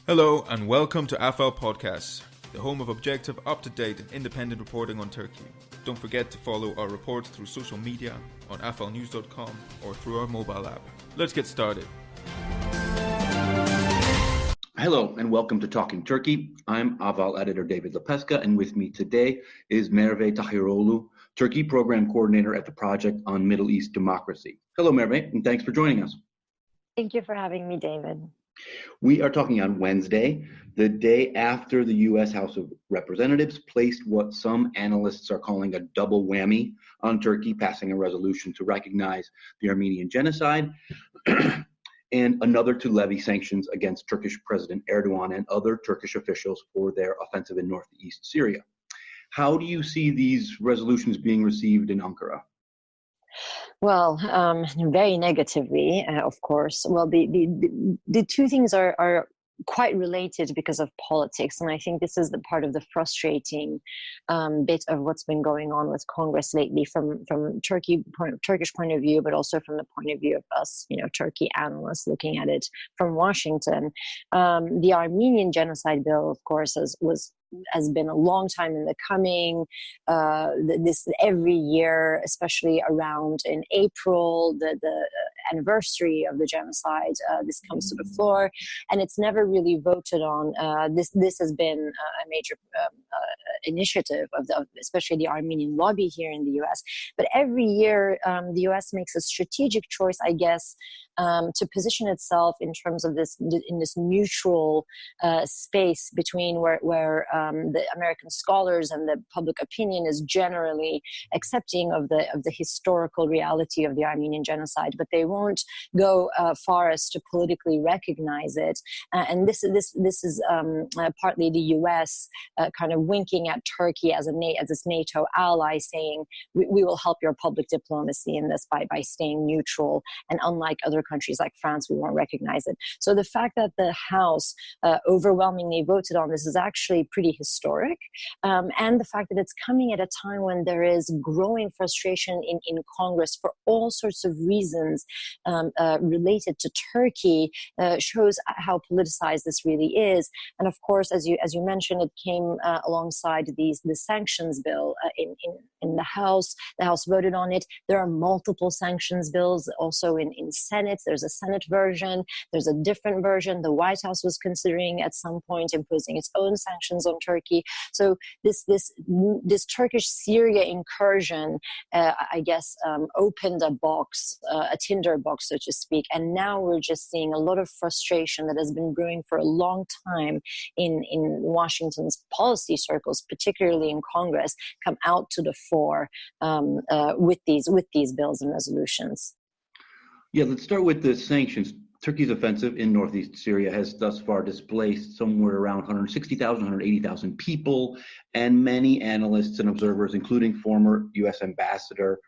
Hello and welcome to Ahval Podcasts, the home of objective, up-to-date and independent reporting on Turkey. Don't forget to follow our reports through social media, on ahvalnews.com or through our mobile app. Let's get started. Hello and welcome to Talking Turkey. I'm Ahval editor David Lepeska, and with me today is Merve Tahiroğlu, Turkey Program Coordinator at the Project on Middle East Democracy. Hello, Merve, and thanks for joining us. Thank you for having me, David. We are talking on Wednesday, the day after the U.S. House of Representatives placed what some analysts are calling a double whammy on Turkey, passing a resolution to recognize the Armenian Genocide and another to levy sanctions against Turkish President Erdoğan and other Turkish officials for their offensive in northeast Syria. How do you see these resolutions being received in Ankara? Well, very negatively, of course. Well, the two things are quite related because of politics, and I think this is the part of the frustrating bit of what's been going on with Congress lately, from Turkish point of view, but also from the point of view of us, Turkey analysts looking at it from Washington. The Armenian Genocide bill, of course, has been a long time in the coming. This every year, especially around in April, the anniversary of the genocide, this comes to the floor, and it's never really voted on. This has been a major initiative of especially the Armenian lobby here in the U.S. But every year, the U.S. makes a strategic choice, I guess, to position itself in terms of this neutral space between where the American scholars and the public opinion is generally accepting of the historical reality of the Armenian genocide, but they won't go far as to politically recognize it. And this is partly the U.S. Kind of winking at Turkey as this NATO ally, saying we will help your public diplomacy in this by staying neutral, and unlike other countries like France, we won't recognize it. So the fact that the House overwhelmingly voted on this is actually pretty historic, and the fact that it's coming at a time when there is growing frustration in Congress for all sorts of reasons related to Turkey shows how politicized this really is. And of course, as you mentioned, it came alongside the sanctions bill in the House. The House voted on it. There are multiple sanctions bills also in Senate. There's a Senate version. There's a different version. The White House was considering at some point imposing its own sanctions on Turkey. So this Turkish Syria incursion, I guess, opened a tinder box, so to speak. And now we're just seeing a lot of frustration that has been brewing for a long time in Washington's policy circles, particularly in Congress, come out to the fore with these bills and resolutions. Yeah, let's start with the sanctions. Turkey's offensive in northeast Syria has thus far displaced somewhere around 160,000, 180,000 people, and many analysts and observers, including former U.S. ambassador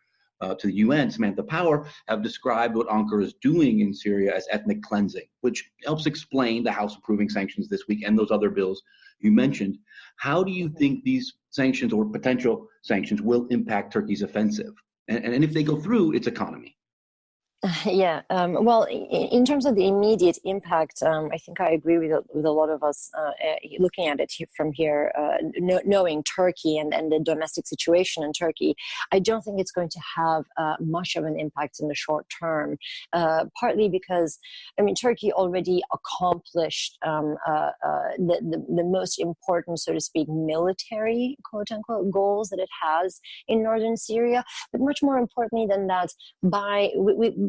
to the UN, Samantha Power, have described what Ankara is doing in Syria as ethnic cleansing, which helps explain the House approving sanctions this week and those other bills you mentioned. How do you think these sanctions or potential sanctions will impact Turkey's offensive? And if they go through, its economy? Yeah, well, in terms of the immediate impact, I think I agree with a lot of us looking at it from here, knowing Turkey and the domestic situation in Turkey. I don't think it's going to have much of an impact in the short term, partly because, Turkey already accomplished the most important, so to speak, military, quote-unquote, goals that it has in northern Syria. But much more importantly than that,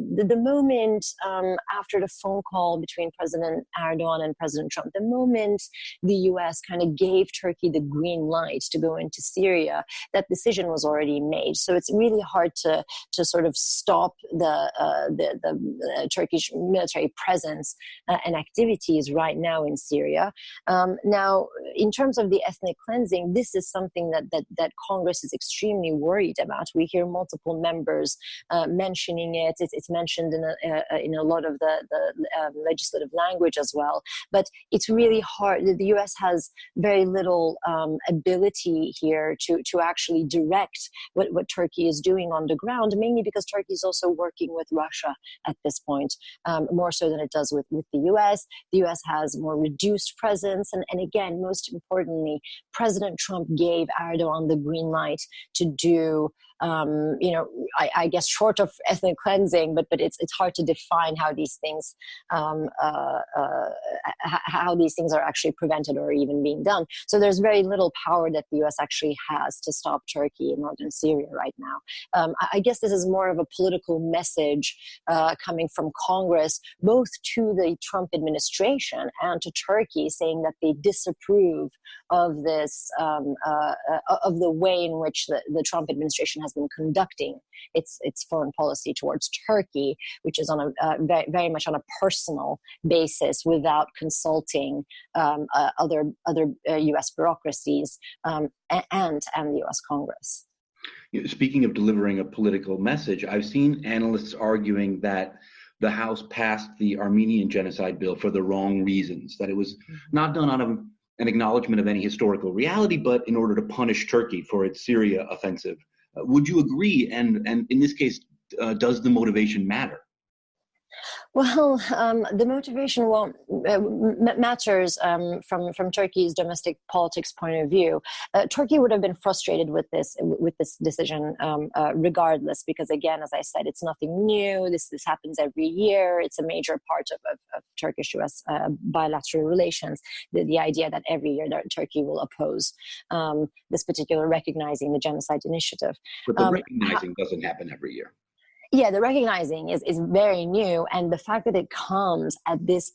the moment after the phone call between President Erdoğan and President Trump, the moment the U.S. kind of gave Turkey the green light to go into Syria, that decision was already made. So it's really hard to sort of stop the Turkish military presence and activities right now in Syria. Now, in terms of the ethnic cleansing, this is something that Congress is extremely worried about. We hear multiple members mentioning it. It's mentioned in a lot of the legislative language as well. But it's really hard. The U.S. has very little ability here to actually direct what Turkey is doing on the ground, mainly because Turkey is also working with Russia at this point, more so than it does with the U.S. The U.S. has more reduced presence. And again, most importantly, President Trump gave Erdoğan the green light to do, I guess, short of ethnic cleansing, but it's hard to define how these things are actually prevented or even being done. So there's very little power that the U.S. actually has to stop Turkey in northern Syria right now. I guess this is more of a political message coming from Congress, both to the Trump administration and to Turkey, saying that they disapprove of this, of the way in which the Trump administration has been conducting its foreign policy towards Turkey, which is on a very much on a personal basis, without consulting other U.S. bureaucracies and the U.S. Congress. Speaking of delivering a political message, I've seen analysts arguing that the House passed the Armenian Genocide bill for the wrong reasons, that it was not done out of an acknowledgement of any historical reality, but in order to punish Turkey for its Syria offensive. Would you agree? And in this case, does the motivation matter? Well, the motivation matters from Turkey's domestic politics point of view. Turkey would have been frustrated with this decision regardless, because again, as I said, it's nothing new. This happens every year. It's a major part of Turkish-U.S. bilateral relations. The idea that every year that Turkey will oppose this particular recognizing the genocide initiative. But the recognizing doesn't happen every year. Yeah, the recognizing is very new, and the fact that it comes at this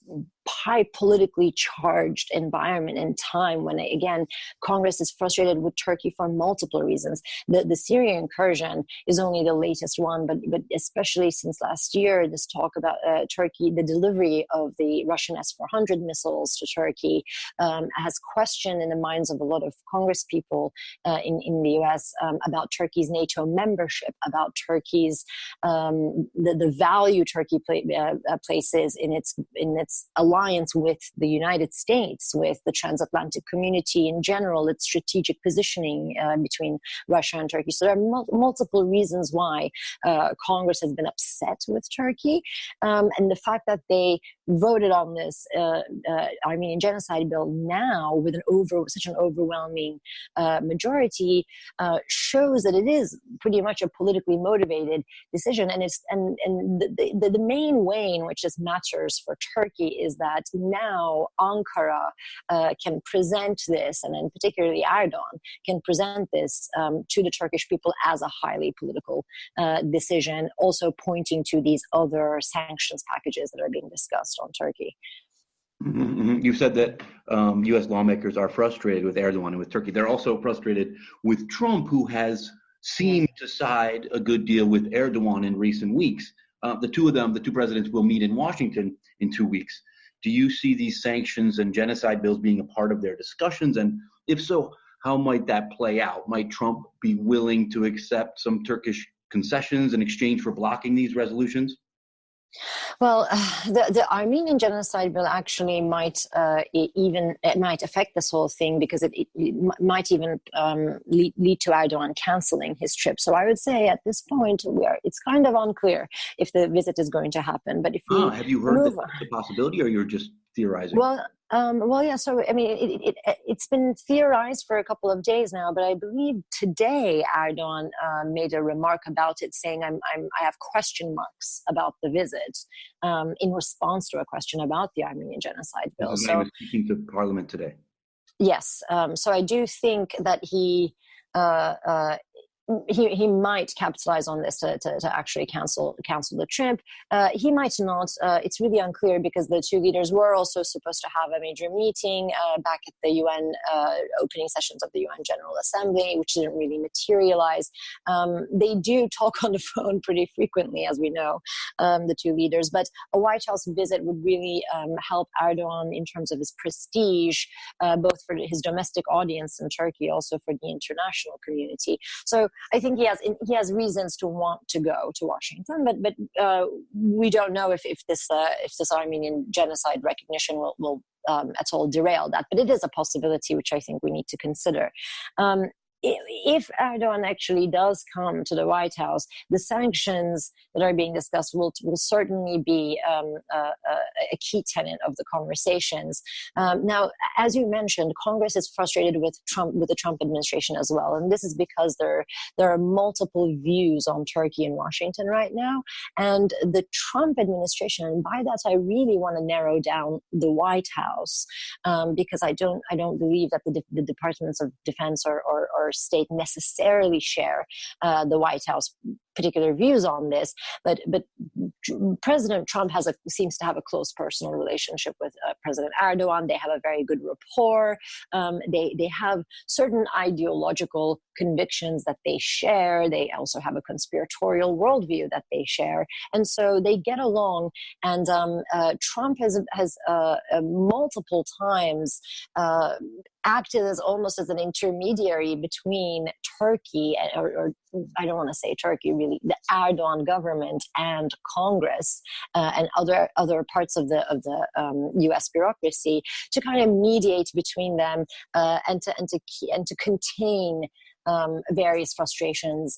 high politically charged environment and time when, again, Congress is frustrated with Turkey for multiple reasons. The Syrian incursion is only the latest one, but especially since last year, this talk about Turkey, the delivery of the Russian S-400 missiles to Turkey has questioned in the minds of a lot of Congress people in the U.S. About Turkey's NATO membership, about Turkey's the value Turkey places in its alliance with the United States, with the transatlantic community in general, its strategic positioning between Russia and Turkey. So there are multiple reasons why Congress has been upset with Turkey, and the fact that they voted on this Armenian genocide bill now with such an overwhelming majority shows that it is pretty much a politically motivated decision, and the main way in which this matters for Turkey is that now Ankara can present this, and then particularly Erdoğan can present this to the Turkish people as a highly political decision, also pointing to these other sanctions packages that are being discussed on Turkey. Mm-hmm. You said that U.S. lawmakers are frustrated with Erdoğan and with Turkey. They're also frustrated with Trump, who has seemed to side a good deal with Erdoğan in recent weeks. The two presidents, will meet in Washington in 2 weeks. Do you see these sanctions and genocide bills being a part of their discussions? And if so, how might that play out? Might Trump be willing to accept some Turkish concessions in exchange for blocking these resolutions? Well, the Armenian genocide bill actually might affect this whole thing, because it might even lead to Erdoğan canceling his trip. So I would say at this point it's kind of unclear if the visit is going to happen. But if have you heard the possibility, or you're just theorizing? Yeah. So I mean, it's been theorized for a couple of days now, but I believe today Erdoğan made a remark about it, saying I have question marks about the visit in response to a question about the Armenian genocide bill. So he was speaking to Parliament today. Yes. So I do think that he might capitalize on this to actually cancel the trip. He might not. It's really unclear, because the two leaders were also supposed to have a major meeting back at the UN opening sessions of the UN General Assembly, which didn't really materialize. They do talk on the phone pretty frequently, as we know, the two leaders. But a White House visit would really help Erdoğan in terms of his prestige, both for his domestic audience in Turkey, also for the international community. So I think he has reasons to want to go to Washington, but we don't know if this Armenian genocide recognition will at all derail that. But it is a possibility which I think we need to consider. If Erdogan actually does come to the White House, the sanctions that are being discussed will certainly be a key tenet of the conversations. Now, as you mentioned, Congress is frustrated with the Trump administration as well, and this is because there are multiple views on Turkey in Washington right now, and the Trump administration, and by that I really want to narrow down the White House, because I don't believe that the Departments of Defense or State necessarily share the White House particular views on this, but President Trump seems to have a close personal relationship with President Erdogan. They have a very good rapport. They have certain ideological convictions that they share. They also have a conspiratorial worldview that they share, and so they get along. And Trump has multiple times acted as almost as an intermediary between Turkey, or I don't want to say Turkey really, the Erdogan government and Congress and other parts of the U.S. bureaucracy, to kind of mediate between them and to contain various frustrations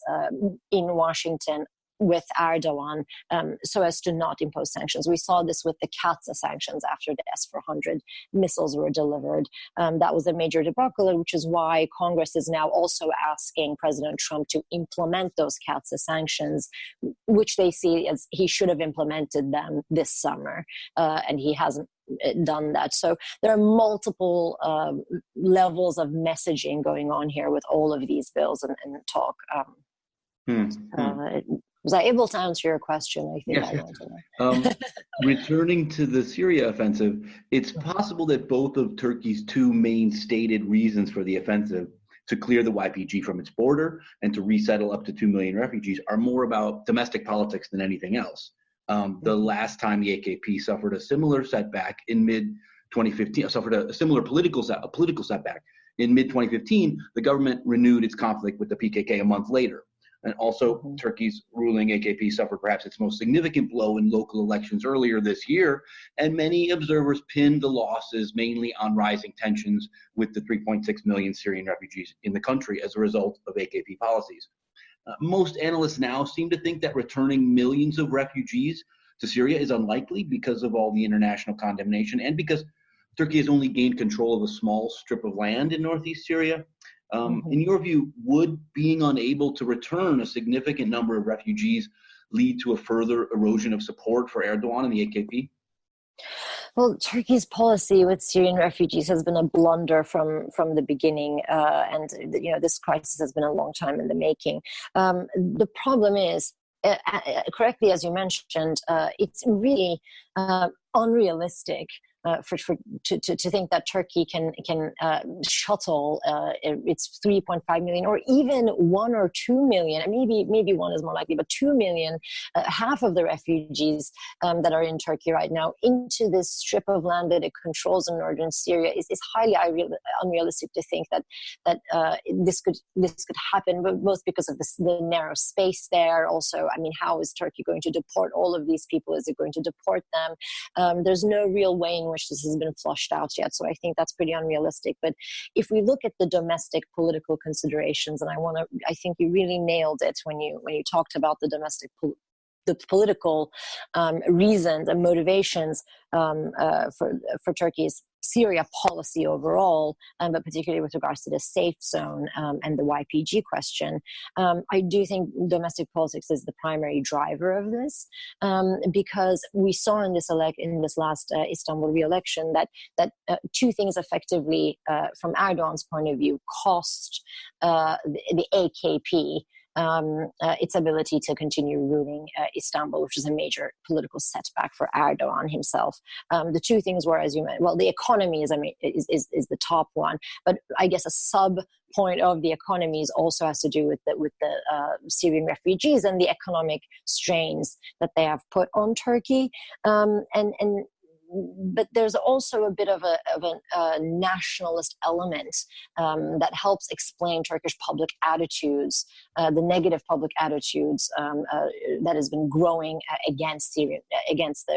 in Washington with Erdogan, so as to not impose sanctions. We saw this with the CAATSA sanctions after the S-400 missiles were delivered. That was a major debacle, which is why Congress is now also asking President Trump to implement those CAATSA sanctions, which they see as he should have implemented them this summer, and he hasn't done that. So there are multiple levels of messaging going on here with all of these bills and talk. Was I able to answer your question? I think yes. I want to know. Returning to the Syria offensive, it's possible that both of Turkey's two main stated reasons for the offensive, to clear the YPG from its border and to resettle up to 2 million refugees, are more about domestic politics than anything else. The last time the AKP suffered a similar setback in mid-2015, suffered a similar political setback in mid-2015, the government renewed its conflict with the PKK a month later. And also, Turkey's ruling AKP suffered perhaps its most significant blow in local elections earlier this year, and many observers pinned the losses mainly on rising tensions with the 3.6 million Syrian refugees in the country as a result of AKP policies. Most analysts now seem to think that returning millions of refugees to Syria is unlikely because of all the international condemnation and because Turkey has only gained control of a small strip of land in northeast Syria. In your view, would being unable to return a significant number of refugees lead to a further erosion of support for Erdogan and the AKP? Well, Turkey's policy with Syrian refugees has been a blunder from the beginning, and this crisis has been a long time in the making. The problem is, correctly as you mentioned, it's really unrealistic to think that Turkey can shuttle its 3.5 million or even 1 or 2 million, maybe 1 is more likely, but 2 million, half of the refugees that are in Turkey right now into this strip of land that it controls in northern Syria is highly unrealistic to think that this could happen, both because of the narrow space there. Also, how is Turkey going to deport all of these people? Is it going to deport them? There's no real way in which this has been flushed out yet, so I think that's pretty unrealistic. But if we look at the domestic political considerations, and I think you really nailed it when you talked about the domestic the political reasons and motivations for Turkey's Syria policy overall, but particularly with regards to the safe zone and the YPG question. I do think domestic politics is the primary driver of this, because we saw in this last Istanbul re-election that two things effectively, from Erdogan's point of view, cost the AKP its ability to continue ruling Istanbul, which is a major political setback for Erdogan himself. The two things were, as you mentioned, well, the economy is the top one, but I guess a sub point of the economy also has to do with the Syrian refugees and the economic strains that they have put on Turkey. And but there's also a bit of a nationalist element that helps explain Turkish public attitudes, the negative public attitudes that has been growing against the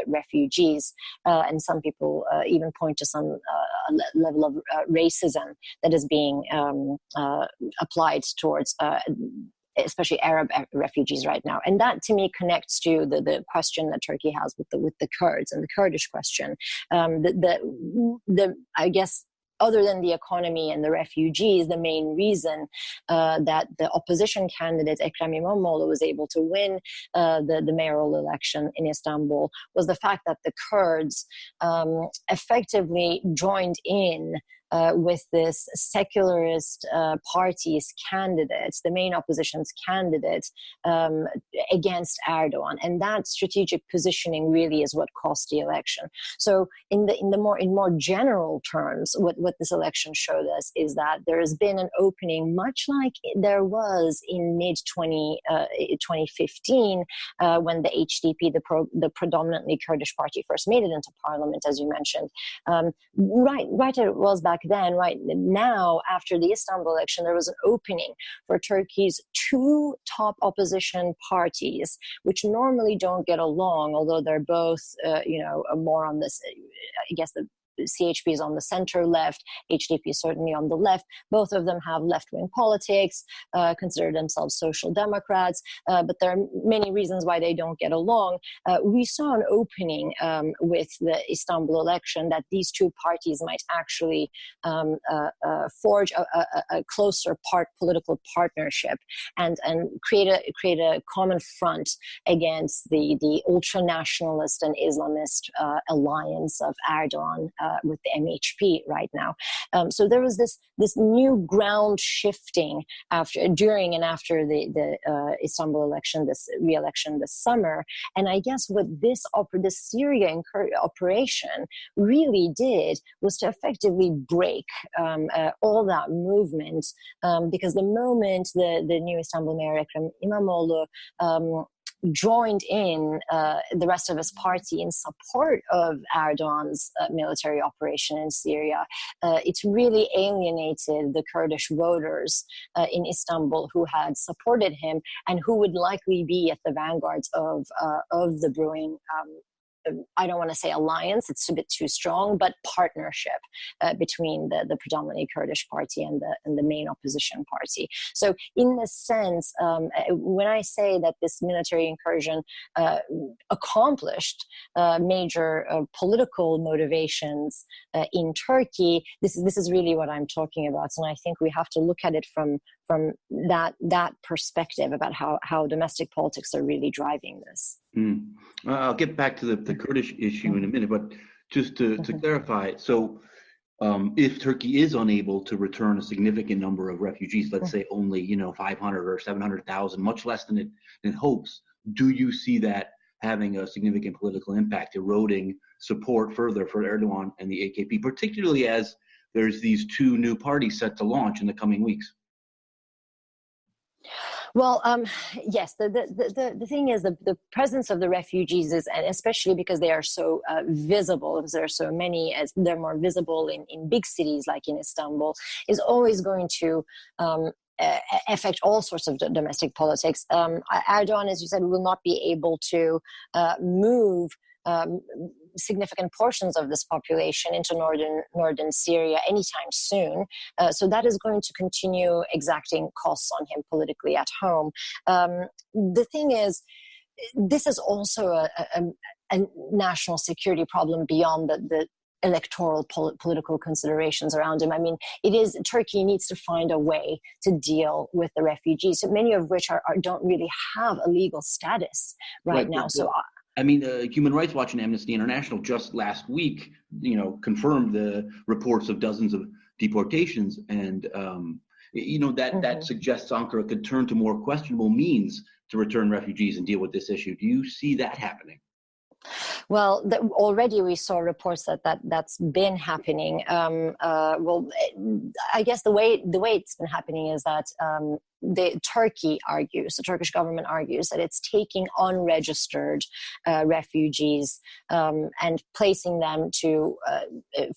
refugees, and some people even point to some level of racism that is being applied towards especially Arab refugees right now. And that to me connects to the question that Turkey has with the Kurds and the Kurdish question. I guess, other than the economy and the refugees, the main reason that the opposition candidate Ekrem İmamoğlu was able to win the mayoral election in Istanbul was the fact that the Kurds effectively joined in with this secularist party's candidate, the main opposition's candidate, against Erdoğan, and that strategic positioning really is what cost the election. So, in more general terms, what this election showed us is that there has been an opening, much like there was in mid 2015 when the HDP, the predominantly Kurdish party, first made it into parliament, as you mentioned. Right, it was back then. Right now, after the Istanbul election, there was an opening for Turkey's two top opposition parties, which normally don't get along, although they're both, more on this, I guess the CHP is on the center left, HDP is certainly on the left. Both of them have left-wing politics, consider themselves social democrats, but there are many reasons why they don't get along. We saw an opening with the Istanbul election that these two parties might actually forge a closer political partnership and create a common front against the ultra-nationalist and Islamist alliance of Erdoğan with the MHP right now. So there was this new ground shifting during and after the Istanbul election, this re-election this summer. And I guess what this Syria operation really did was to effectively break all that movement, because the moment the new Istanbul mayor Ekrem İmamoğlu joined in the rest of his party in support of Erdogan's military operation in Syria, it really alienated the Kurdish voters in Istanbul who had supported him and who would likely be at the vanguards of the brewing I don't want to say alliance, it's a bit too strong, but partnership between the predominantly Kurdish party and the main opposition party. So in this sense, when I say that this military incursion accomplished major political motivations in Turkey, this is really what I'm talking about. And I think we have to look at it from that perspective about how domestic politics are really driving this. I'll get back to the Kurdish issue in a minute, but just to clarify, so if Turkey is unable to return a significant number of refugees, let's say only 500 or 700,000, much less than it hopes, do you see that having a significant political impact, eroding support further for Erdogan and the AKP, particularly as there's these two new parties set to launch in the coming weeks? Well, yes, the thing is the presence of the refugees is, and especially because they are so visible, because there are so many, as they're more visible in big cities like in Istanbul, is always going to affect all sorts of domestic politics. Erdogan, as you said, will not be able to move significant portions of this population into northern Syria anytime soon. So that is going to continue exacting costs on him politically at home. The thing is, this is also a national security problem beyond the electoral political considerations around him. I mean, Turkey needs to find a way to deal with the refugees, many of which don't really have a legal status right now. I mean, Human Rights Watch and Amnesty International just last week, confirmed the reports of dozens of deportations, and that suggests Ankara could turn to more questionable means to return refugees and deal with this issue. Do you see that happening? Well, already we saw reports that's been happening. I guess the way it's been happening is that Turkey argues, the Turkish government argues that it's taking unregistered refugees and placing them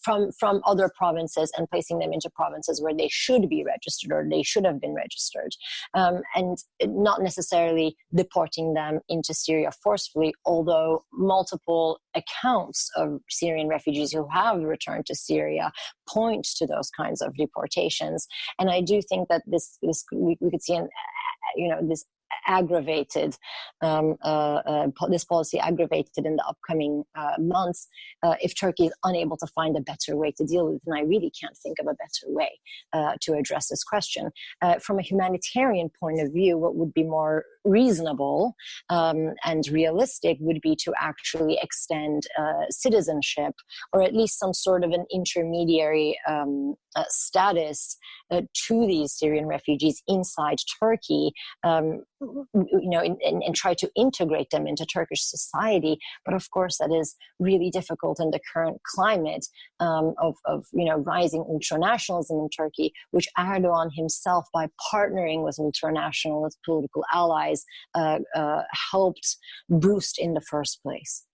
from other provinces and placing them into provinces where they should be registered or they should have been registered, and not necessarily deporting them into Syria forcefully, although multiple accounts of Syrian refugees who have returned to Syria point to those kinds of deportations. And I do think that we could see this aggravated, this policy aggravated in the upcoming months if Turkey is unable to find a better way to deal with it. And I really can't think of a better way to address this question. From a humanitarian point of view, what would be more reasonable and realistic would be to actually extend citizenship, or at least some sort of an intermediary status to these Syrian refugees inside Turkey, and try to integrate them into Turkish society. But of course, that is really difficult in the current climate of rising ultranationalism in Turkey, which Erdoğan himself, by partnering with ultranationalist political allies, helped boost in the first place.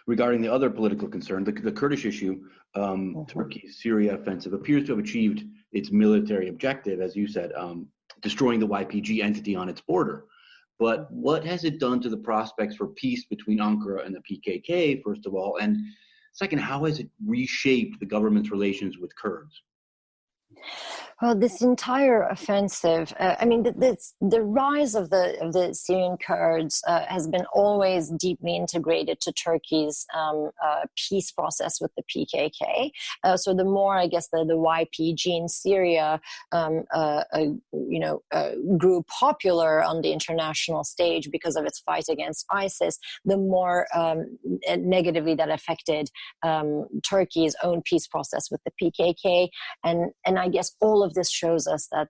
Regarding the other political concern, the Kurdish issue, Turkey's Syria offensive appears to have achieved its military objective, as you said, destroying the YPG entity on its border. But what has it done to the prospects for peace between Ankara and the PKK, first of all? And second, how has it reshaped the government's relations with Kurds? Well, this entire offensive, the rise of the Syrian Kurds has been always deeply integrated to Turkey's peace process with the PKK. So the more, I guess, the YPG in Syria, grew popular on the international stage because of its fight against ISIS, the more negatively that affected Turkey's own peace process with the PKK. And I guess all of this shows us that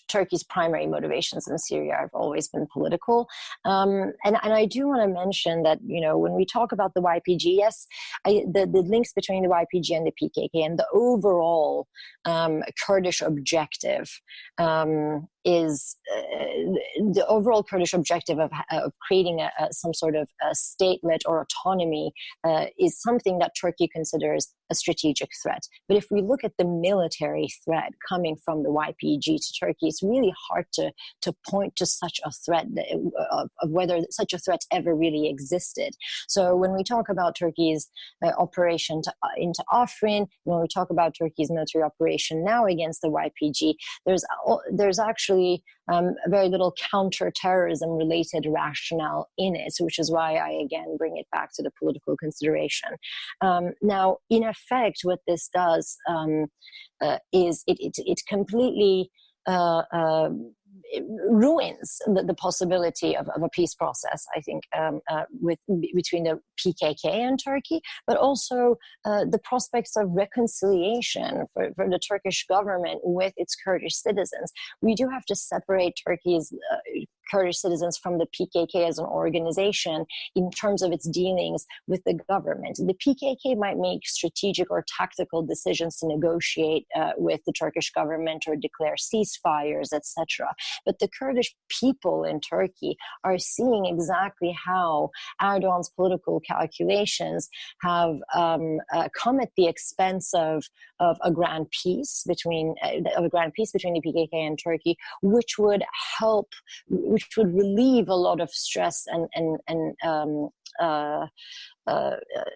Turkey's primary motivations in Syria have always been political. And I do want to mention that, when we talk about the YPG, yes, the links between the YPG and the PKK and the overall Kurdish objective is the overall Kurdish objective of creating some sort of a statelet or autonomy is something that Turkey considers a strategic threat. But if we look at the military threat coming from the YPG to Turkey, it's really hard to point to such a threat of whether such a threat ever really existed. So when we talk about Turkey's operation into Afrin, when we talk about Turkey's military operation now against the YPG, there's actually very little counter-terrorism related rationale in it, which is why I again bring it back to the political consideration. Now, in effect, what this does is it completely it ruins the possibility of a peace process, I think, between the PKK and Turkey, but also the prospects of reconciliation for the Turkish government with its Kurdish citizens. We do have to separate Turkey's Kurdish citizens from the PKK as an organization in terms of its dealings with the government. The PKK might make strategic or tactical decisions to negotiate with the Turkish government or declare ceasefires, etc. But the Kurdish people in Turkey are seeing exactly how Erdogan's political calculations have come at the expense of a grand peace between the PKK and Turkey, which would relieve a lot of stress and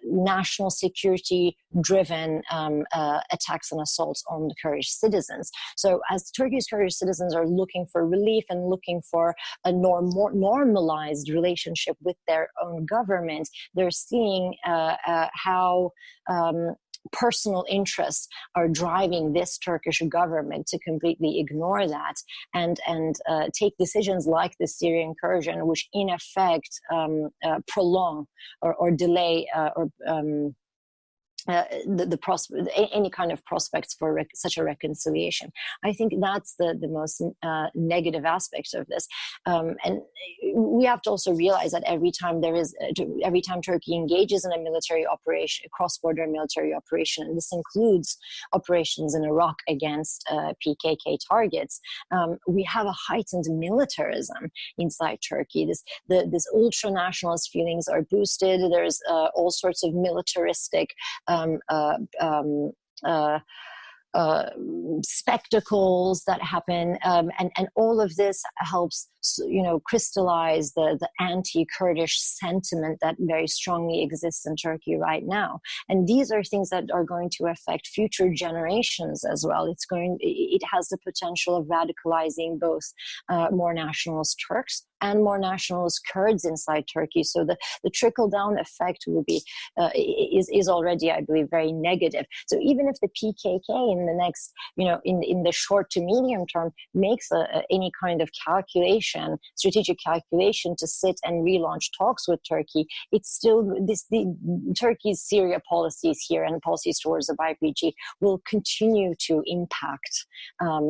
national security driven attacks and assaults on the Kurdish citizens. So as Turkey's Kurdish citizens are looking for relief and looking for a more normalized relationship with their own government, they're seeing how personal interests are driving this Turkish government to completely ignore that and take decisions like the Syrian incursion, which in effect prolong or delay or any kind of prospects for such a reconciliation. I think that's the most negative aspect of this, and we have to also realize that every time Turkey engages in a military operation, a cross-border military operation, and this includes operations in Iraq against PKK targets, we have a heightened militarism inside Turkey. This ultra-nationalist feelings are boosted. There's all sorts of militaristic spectacles that happen, and all of this helps, crystallize the anti-Kurdish sentiment that very strongly exists in Turkey right now. And these are things that are going to affect future generations as well. It has the potential of radicalizing both more nationalist Turks and more nationalist Kurds inside Turkey. So the trickle-down effect will be is already, I believe, very negative. So even if the PKK in the next, in the short to medium term makes any kind of strategic calculation to sit and relaunch talks with Turkey, it's still Turkey's Syria policies here and policies towards the YPG will continue to impact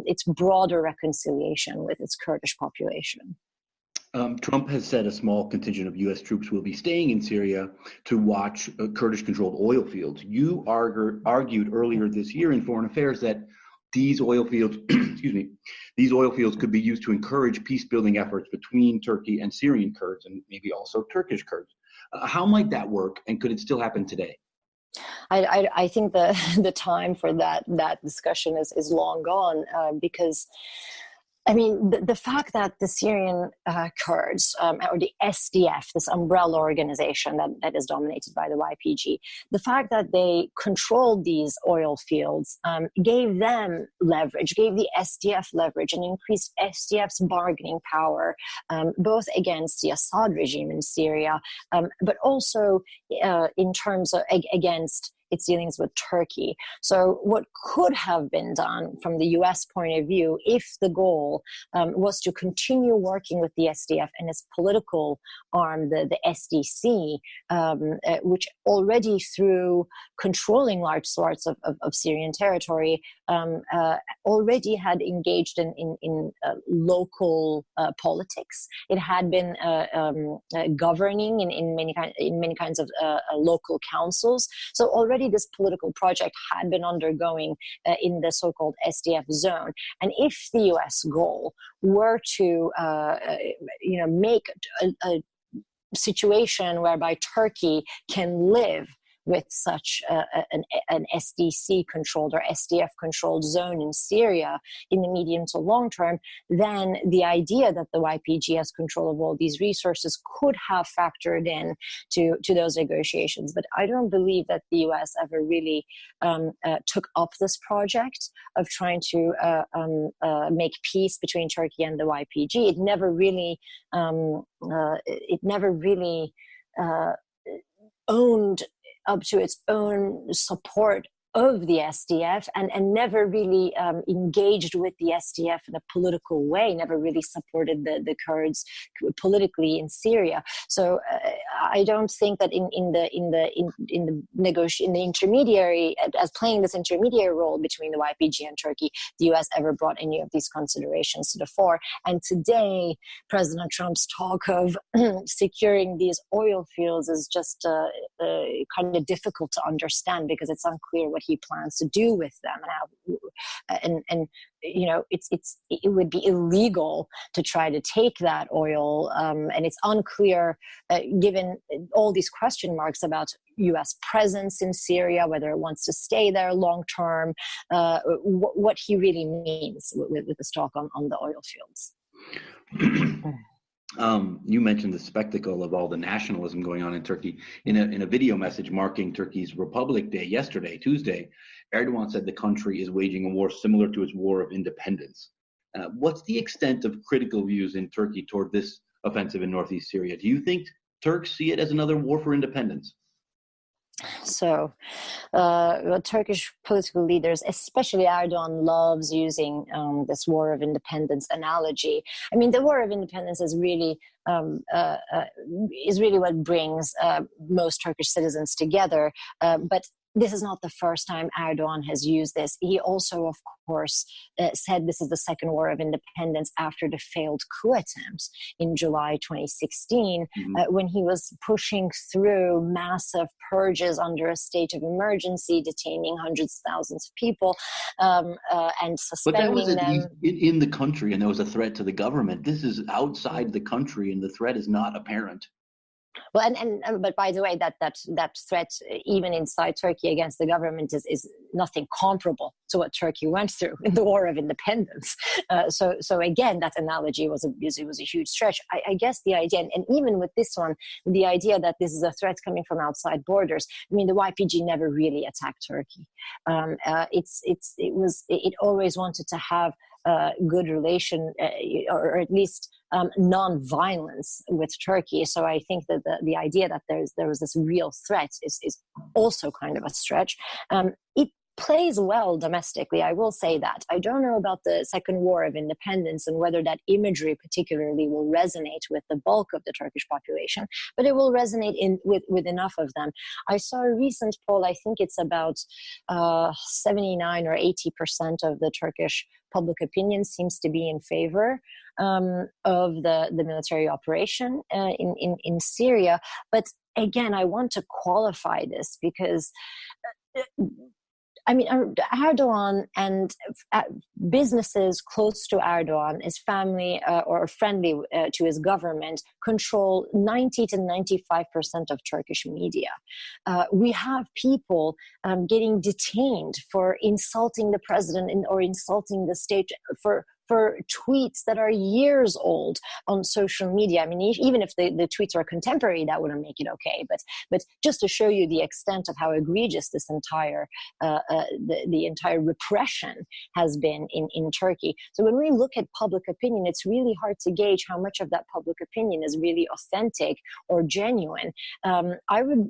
its broader reconciliation with its Kurdish population. Trump has said a small contingent of U.S. troops will be staying in Syria to watch Kurdish-controlled oil fields. You argued earlier this year in Foreign Affairs that these oil fields, these oil fields could be used to encourage peace-building efforts between Turkey and Syrian Kurds, and maybe also Turkish Kurds. How might that work, and could it still happen today? I think the time for that discussion is long gone, because the fact that the Syrian Kurds, or the SDF, this umbrella organization that is dominated by the YPG, the fact that they controlled these oil fields gave them leverage, gave the SDF leverage, and increased SDF's bargaining power, both against the Assad regime in Syria, but also in terms of against its dealings with Turkey. So what could have been done from the U.S. point of view, if the goal was to continue working with the SDF and its political arm, the SDC, which already through controlling large swaths of Syrian territory, already had engaged in local politics. It had been governing in many kinds of local councils. So already this political project had been undergoing in the so-called SDF zone. And if the U.S. goal were to, make a situation whereby Turkey can live with such an SDC-controlled or SDF-controlled zone in Syria in the medium to long term, then the idea that the YPG has control of all these resources could have factored in to those negotiations. But I don't believe that the U.S. ever really took up this project of trying to make peace between Turkey and the YPG. It never really owned up to its own support of the SDF and never really engaged with the SDF in a political way, never really supported the Kurds politically in Syria. So I don't think that in the intermediary, as playing this intermediary role between the YPG and Turkey, the US ever brought any of these considerations to the fore. And today, President Trump's talk of securing these oil fields is just kind of difficult to understand, because it's unclear what he plans to do with them, and it would be illegal to try to take that oil, and it's unclear, given all these question marks about U.S. presence in Syria, whether it wants to stay there long term, what he really means with this talk on the oil fields. You mentioned the spectacle of all the nationalism going on in Turkey. In a video message marking Turkey's Republic Day yesterday, Tuesday, Erdogan said the country is waging a war similar to its war of independence. What's the extent of critical views in Turkey toward this offensive in northeast Syria? Do you think Turks see it as another war for independence? So Turkish political leaders, especially Erdogan, loves using this war of independence analogy. I mean, the war of independence is really what brings most Turkish citizens together. But this is not the first time Erdogan has used this. He also, of course, said this is the second war of independence after the failed coup attempts in July 2016, when he was pushing through massive purges under a state of emergency, detaining hundreds of thousands of people and suspending them. But that was in the country, and there was a threat to the government. This is outside the country, and the threat is not apparent. Well, but by the way, that threat, even inside Turkey against the government, is nothing comparable to what Turkey went through in the War of Independence. So again, that analogy was a huge stretch. I guess the idea, and even with this one, the idea that this is a threat coming from outside borders. I mean, the YPG never really attacked Turkey. It always wanted to have good relation, or at least non-violence with Turkey. So I think that the idea that there was this real threat is also kind of a stretch. It plays well domestically, I will say that. I don't know about the Second War of Independence and whether that imagery particularly will resonate with the bulk of the Turkish population, but it will resonate with enough of them. I saw a recent poll, I think it's about 79 or 80% of the Turkish public opinion seems to be in favor of the military operation in Syria. But again, I want to qualify this because I mean, Erdogan and businesses close to Erdogan, his family or friendly to his government, control 90 to 95% of Turkish media. We have people getting detained for insulting the president or insulting the state for tweets that are years old on social media. I mean, even if the tweets are contemporary, that wouldn't make it okay. But just to show you the extent of how egregious this entire the entire repression has been in Turkey. So when we look at public opinion, it's really hard to gauge how much of that public opinion is really authentic or genuine. I would,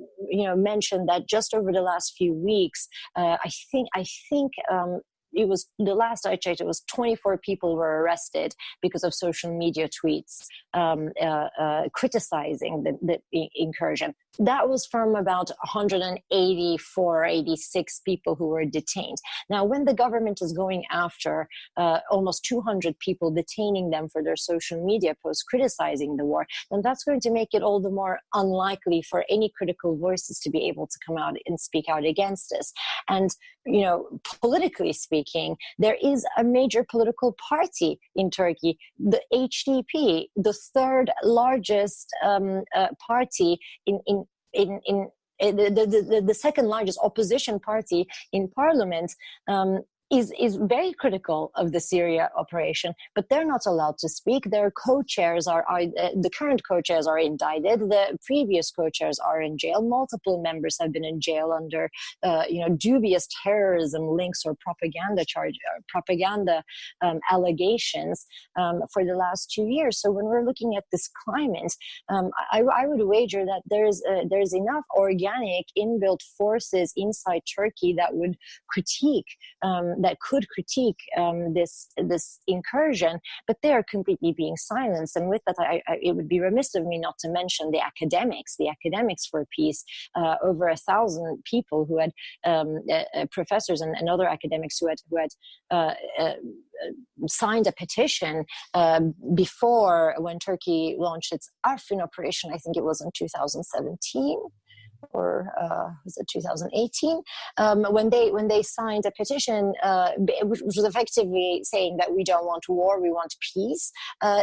mention that just over the last few weeks, I think. It was the last I checked. It was 24 people were arrested because of social media tweets criticizing the incursion. That was from about 184, 86 people who were detained. Now, when the government is going after almost 200 people, detaining them for their social media posts criticizing the war, then that's going to make it all the more unlikely for any critical voices to be able to come out and speak out against this. And, politically speaking, there is a major political party in Turkey, the HDP, the third largest party the second largest opposition party in parliament, is very critical of the Syria operation, but they're not allowed to speak. Their co-chairs the current co-chairs are indicted. The previous co-chairs are in jail. Multiple members have been in jail under, dubious terrorism links or propaganda allegations for the last 2 years. So when we're looking at this climate, I would wager that there's enough organic inbuilt forces inside Turkey that would could critique this incursion, but they are completely being silenced. And with that, it would be remiss of me not to mention the academics for peace. Over 1,000 people who had professors and other academics who had signed a petition before when Turkey launched its Afrin operation. I think it was in 2017. Or was it 2018? When they signed a petition, which was effectively saying that we don't want war, we want peace.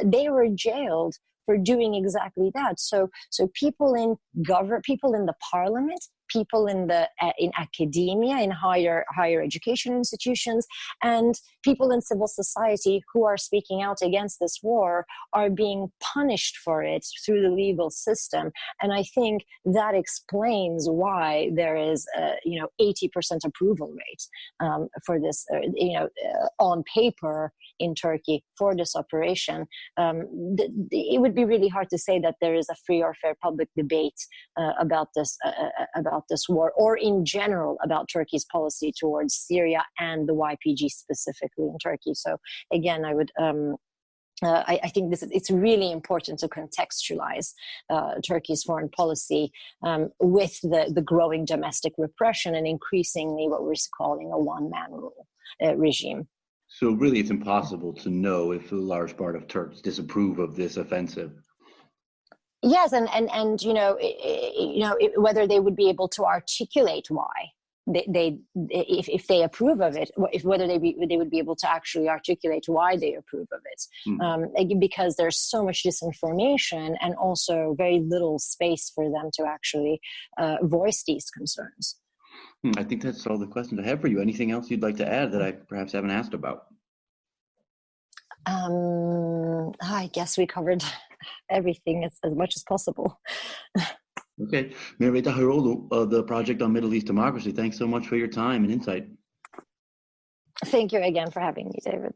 They were jailed for doing exactly that. So people in the parliament, people in academia, in higher education institutions, and people in civil society who are speaking out against this war are being punished for it through the legal system. And I think that explains why there is 80% approval rate for this, on paper in Turkey for this operation. It would be really hard to say that there is a free or fair public debate about this war, or in general about Turkey's policy towards Syria and the YPG specifically in Turkey. So again, I would I think it's really important to contextualize Turkey's foreign policy with the growing domestic repression and increasingly what we're calling a one-man rule regime. So really, it's impossible to know if a large part of Turks disapprove of this offensive. Yes, and whether they would be able to articulate why if they approve of it, whether they would be able to actually articulate why they approve of it, because there's so much disinformation and also very little space for them to actually voice these concerns. I think that's all the questions I have for you. Anything else you'd like to add that I perhaps haven't asked about? I guess we covered everything as much as possible. Okay. Merve Tahiroğlu, the Project on Middle East Democracy, thanks so much for your time and insight. Thank you again for having me, David.